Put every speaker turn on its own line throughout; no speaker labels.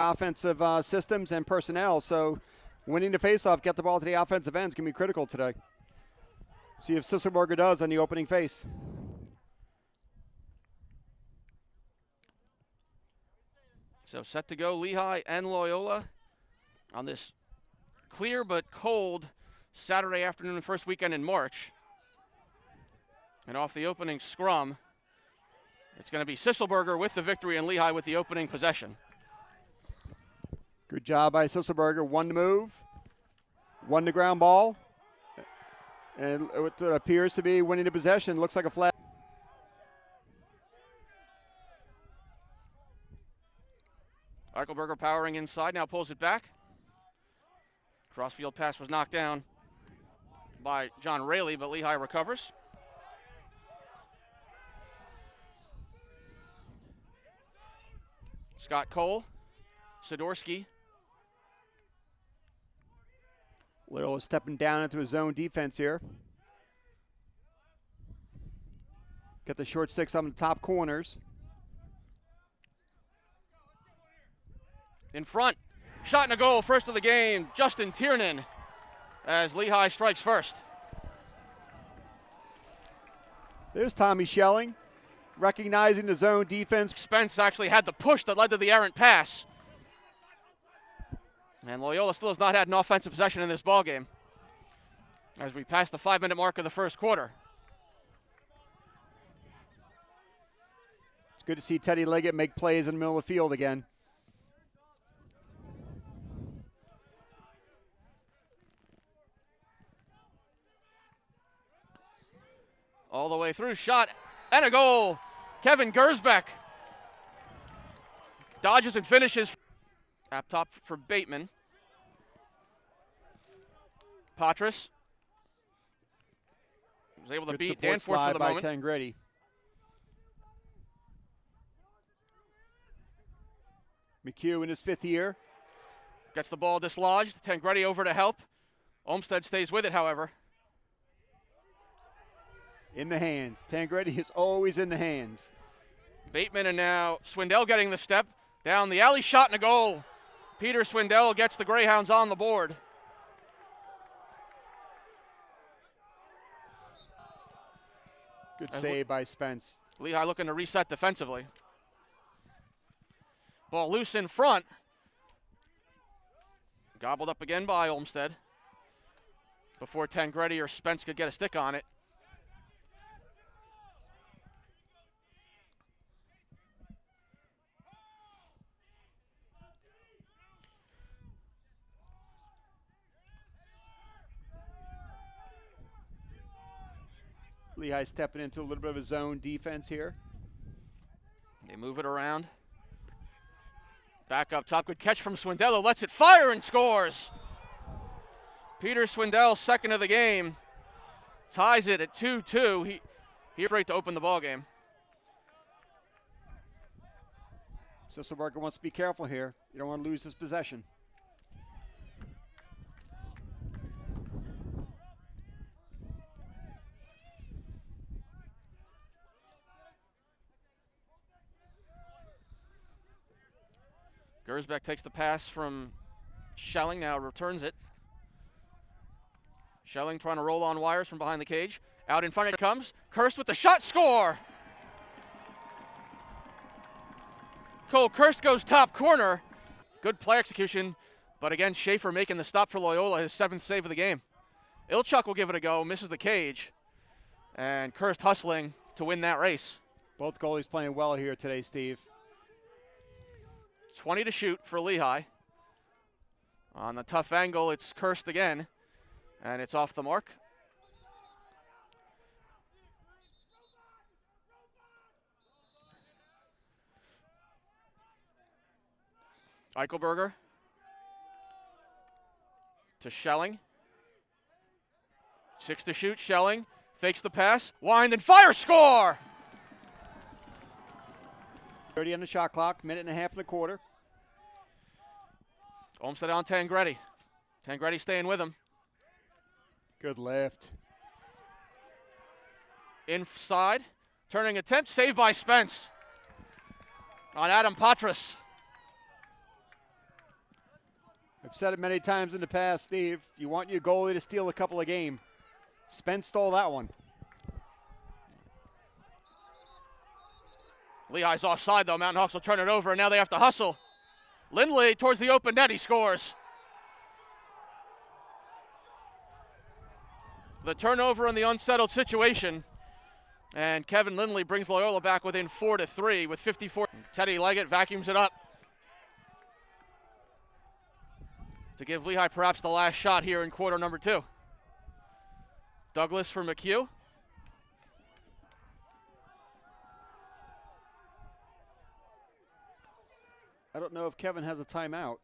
offensive systems and personnel, so winning the faceoff, get the ball to the offensive end is going to be critical today. See if Sisselberger does on the opening face.
So set to go Lehigh and Loyola on this clear but cold Saturday afternoon, first weekend in March. And off the opening scrum, it's going to be Sisselberger with the victory and Lehigh with the opening possession.
Good job by Sisselberger. Won the move, won the ground ball, and what appears to be winning the possession. Looks like a flag.
Eichelberger powering inside, now pulls it back. Crossfield pass was knocked down by John Raley, but Lehigh recovers. Scott Cole, Sidorski.
Loyola stepping down into his zone defense here. Got the short sticks on the top corners.
In front, shot and a goal, first of the game, Justin Tiernan, as Lehigh strikes first.
There's Tommy Schelling, recognizing the zone defense.
Spence actually had the push that led to the errant pass. And Loyola still has not had an offensive possession in this ballgame as we pass the 5-minute mark of the first quarter.
It's good to see Teddy Liggett make plays in the middle of the field again.
All the way through, shot and a goal. Kevin Gersbeck dodges and finishes. Up top for Bateman. Patras was able to beat Danforth for the moment.
Tangredi. McHugh in his 5th year.
Gets the ball dislodged. Tangredi over to help. Olmsted stays with it, however.
In the hands. Tangredi is always in the hands.
Bateman and now Swindell getting the step. Down the alley, shot and a goal. Peter Swindell gets the Greyhounds on the board.
Good save by Spence.
Lehigh looking to reset defensively. Ball loose in front. Gobbled up again by Olmsted before Tangredi or Spence could get a stick on it.
Lehigh stepping into a little bit of a zone defense here.
They move it around. Back up top, good catch from Swindell, lets it fire and scores. Peter Swindell, second of the game, ties it at 2-2. He's ready to open the ball game.
Sisselberger wants to be careful here. You don't want to lose this possession.
Gersbeck takes the pass from Schelling, now returns it. Schelling trying to roll on wires from behind the cage. Out in front it comes. Kirst with the shot, score! Cole Kirst goes top corner. Good play execution, but again, Schaefer making the stop for Loyola, his 7th save of the game. Ilchuk will give it a go, misses the cage. And Kirst hustling to win that race.
Both goalies playing well here today, Steve.
20 to shoot for Lehigh. On the tough angle, it's Kirst again, and it's off the mark. Eichelberger to Schelling. 6 to shoot, Schelling fakes the pass, wind and fire, score!
30 on the shot clock, minute and a half in the quarter.
Olmsted on Tangredi. Tangredi staying with him.
Good lift.
Inside, turning attempt, saved by Spence on Adam Patras.
I've said it many times in the past, Steve. You want your goalie to steal a couple a game. Spence stole that one.
Lehigh's offside, though. Mountain Hawks will turn it over, and now they have to hustle. Lindley towards the open net. He scores. The turnover in the unsettled situation. And Kevin Lindley brings Loyola back within 4-3 with 54. Teddy Leggett vacuums it up to give Lehigh perhaps the last shot here in quarter number 2. Douglas for McHugh.
I don't know if Kevin has a timeout.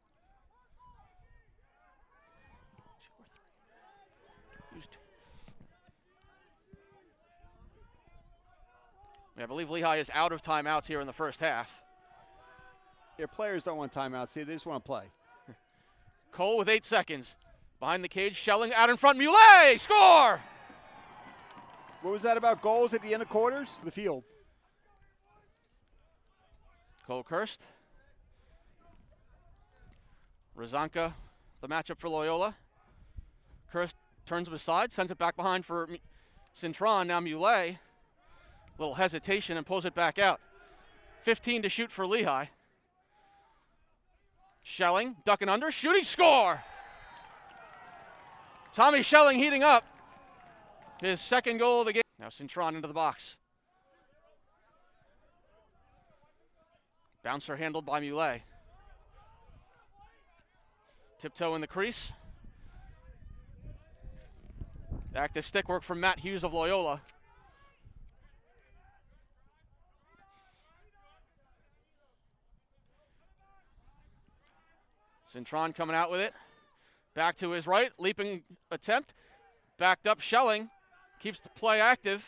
I believe Lehigh is out of timeouts here in the first half.
Their players don't want timeouts, Steve. They just want to play.
Cole with 8 seconds. Behind the cage, Schelling out in front. Muley, score!
What was that about goals at the end of quarters? The field.
Cole Kirst. Razanka, the matchup for Loyola. Kirst turns him aside, sends it back behind for Cintron. Now Muley. Little hesitation and pulls it back out. 15 to shoot for Lehigh. Schelling, ducking under, shooting, score! Tommy Schelling heating up. His second goal of the game. Now Cintron into the box. Bouncer handled by Muley. Tiptoe in the crease. Active stick work from Matt Hughes of Loyola. Cintron coming out with it. Back to his right, leaping attempt. Backed up, Schelling. Keeps the play active.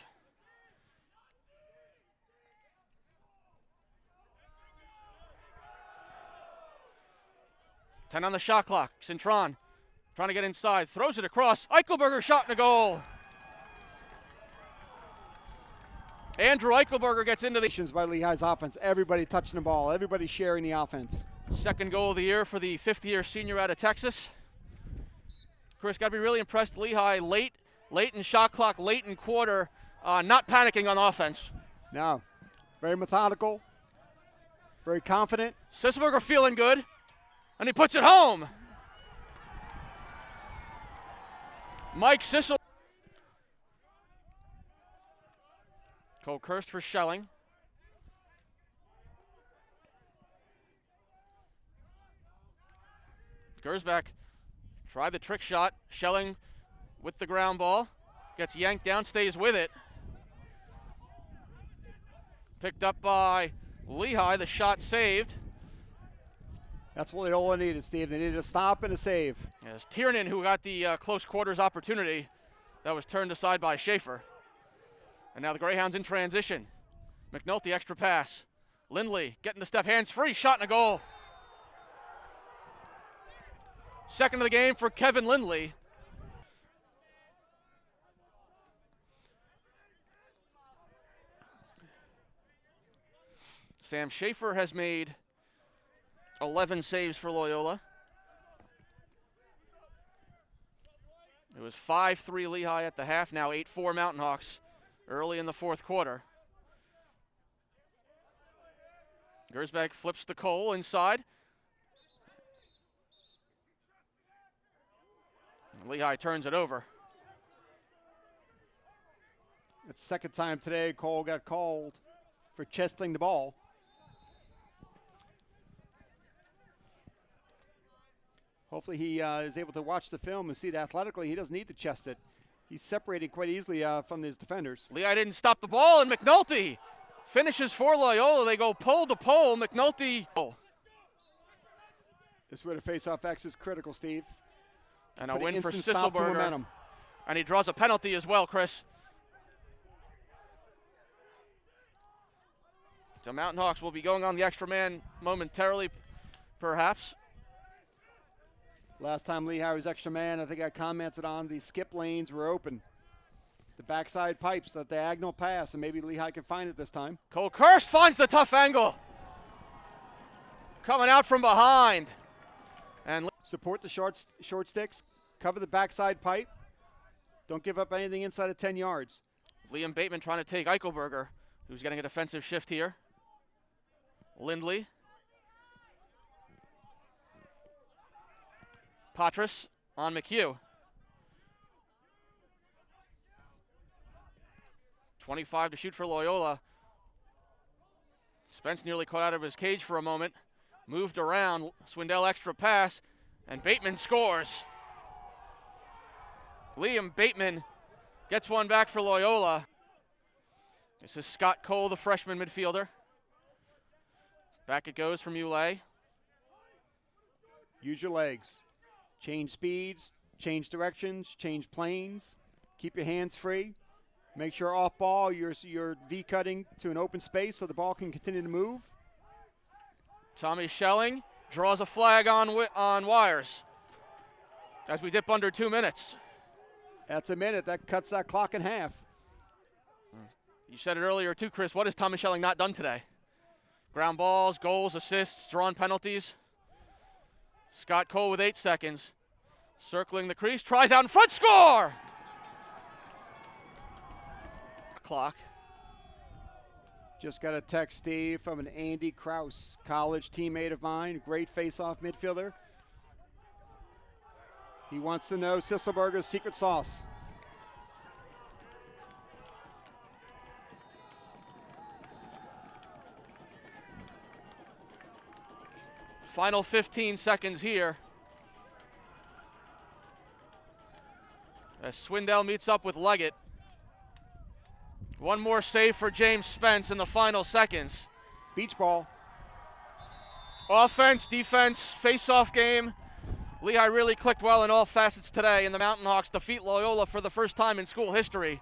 Ten on the shot clock. Cintron trying to get inside. Throws it across. Eichelberger shot and a goal. Andrew Eichelberger gets into the...
by Lehigh's offense. Everybody touching the ball. Everybody sharing the offense.
Second goal of the year for the fifth-year senior out of Texas. Chris, got to be really impressed. Lehigh late in shot clock, late in quarter, not panicking on offense.
No, very methodical, very confident.
Sisselberger feeling good, and he puts it home. Mike Sissel. Cole Kirst for Schelling. Gersbach tried the trick shot. Schelling with the ground ball. Gets yanked down, stays with it. Picked up by Lehigh, the shot saved.
That's what Loyola needed, Steve. They needed a stop and a save.
Yes, Tiernan, who got the close quarters opportunity, that was turned aside by Schaefer. And now the Greyhounds in transition. McNulty, extra pass. Lindley getting the step, hands free, shot and a goal. Second of the game for Kevin Lindley. Sam Schaefer has made 11 saves for Loyola. It was 5-3 Lehigh at the half, now 8-4 Mountain Hawks early in the fourth quarter. Gersbach flips the Cole inside. Lehigh turns it over.
It's the second time today Cole got called for chesting the ball. Hopefully he is able to watch the film and see that athletically he doesn't need to chest it. He's separated quite easily from his defenders.
Lehigh didn't stop the ball, and McNulty finishes for Loyola. They go pole to pole. McNulty.
This is where the face-off X is critical, Steve.
And a win for Sisselberger. And he draws a penalty as well, Chris. So Mountain Hawks will be going on the extra man momentarily, perhaps.
Last time Lehigh was extra man, I think I commented on the skip lanes were open. The backside pipes, the diagonal pass, and maybe Lehigh can find it this time.
Cole Kirst finds the tough angle. Coming out from behind. And
Support the short sticks. Cover the backside pipe. Don't give up anything inside of 10 yards.
Liam Bateman trying to take Eichelberger, who's getting a defensive shift here. Lindley. Patras on McHugh. 25 to shoot for Loyola. Spence nearly caught out of his cage for a moment. Moved around. Swindell extra pass. And Bateman scores. Liam Bateman gets one back for Loyola. This is Scott Cole, the freshman midfielder. Back it goes from Ulay.
Use your legs. Change speeds, change directions, change planes. Keep your hands free. Make sure off ball you're V-cutting to an open space so the ball can continue to move.
Tommy Schelling draws a flag on wires as we dip under 2 minutes.
That's a minute. That cuts that clock in half.
You said it earlier too, Chris. What has Tommy Schelling not done today? Ground balls, goals, assists, drawn penalties. Scott Cole with 8 seconds. Circling the crease, tries out in front, score! Clock.
Just got a text, Steve, from an Andy Kraus, college teammate of mine, great face-off midfielder. He wants to know Sisselberger's secret sauce.
Final 15 seconds here. As Swindell meets up with Leggett. One more save for James Spence in the final seconds.
Beach ball.
Offense, defense, face-off game. Lehigh really clicked well in all facets today, and the Mountain Hawks defeat Loyola for the first time in school history.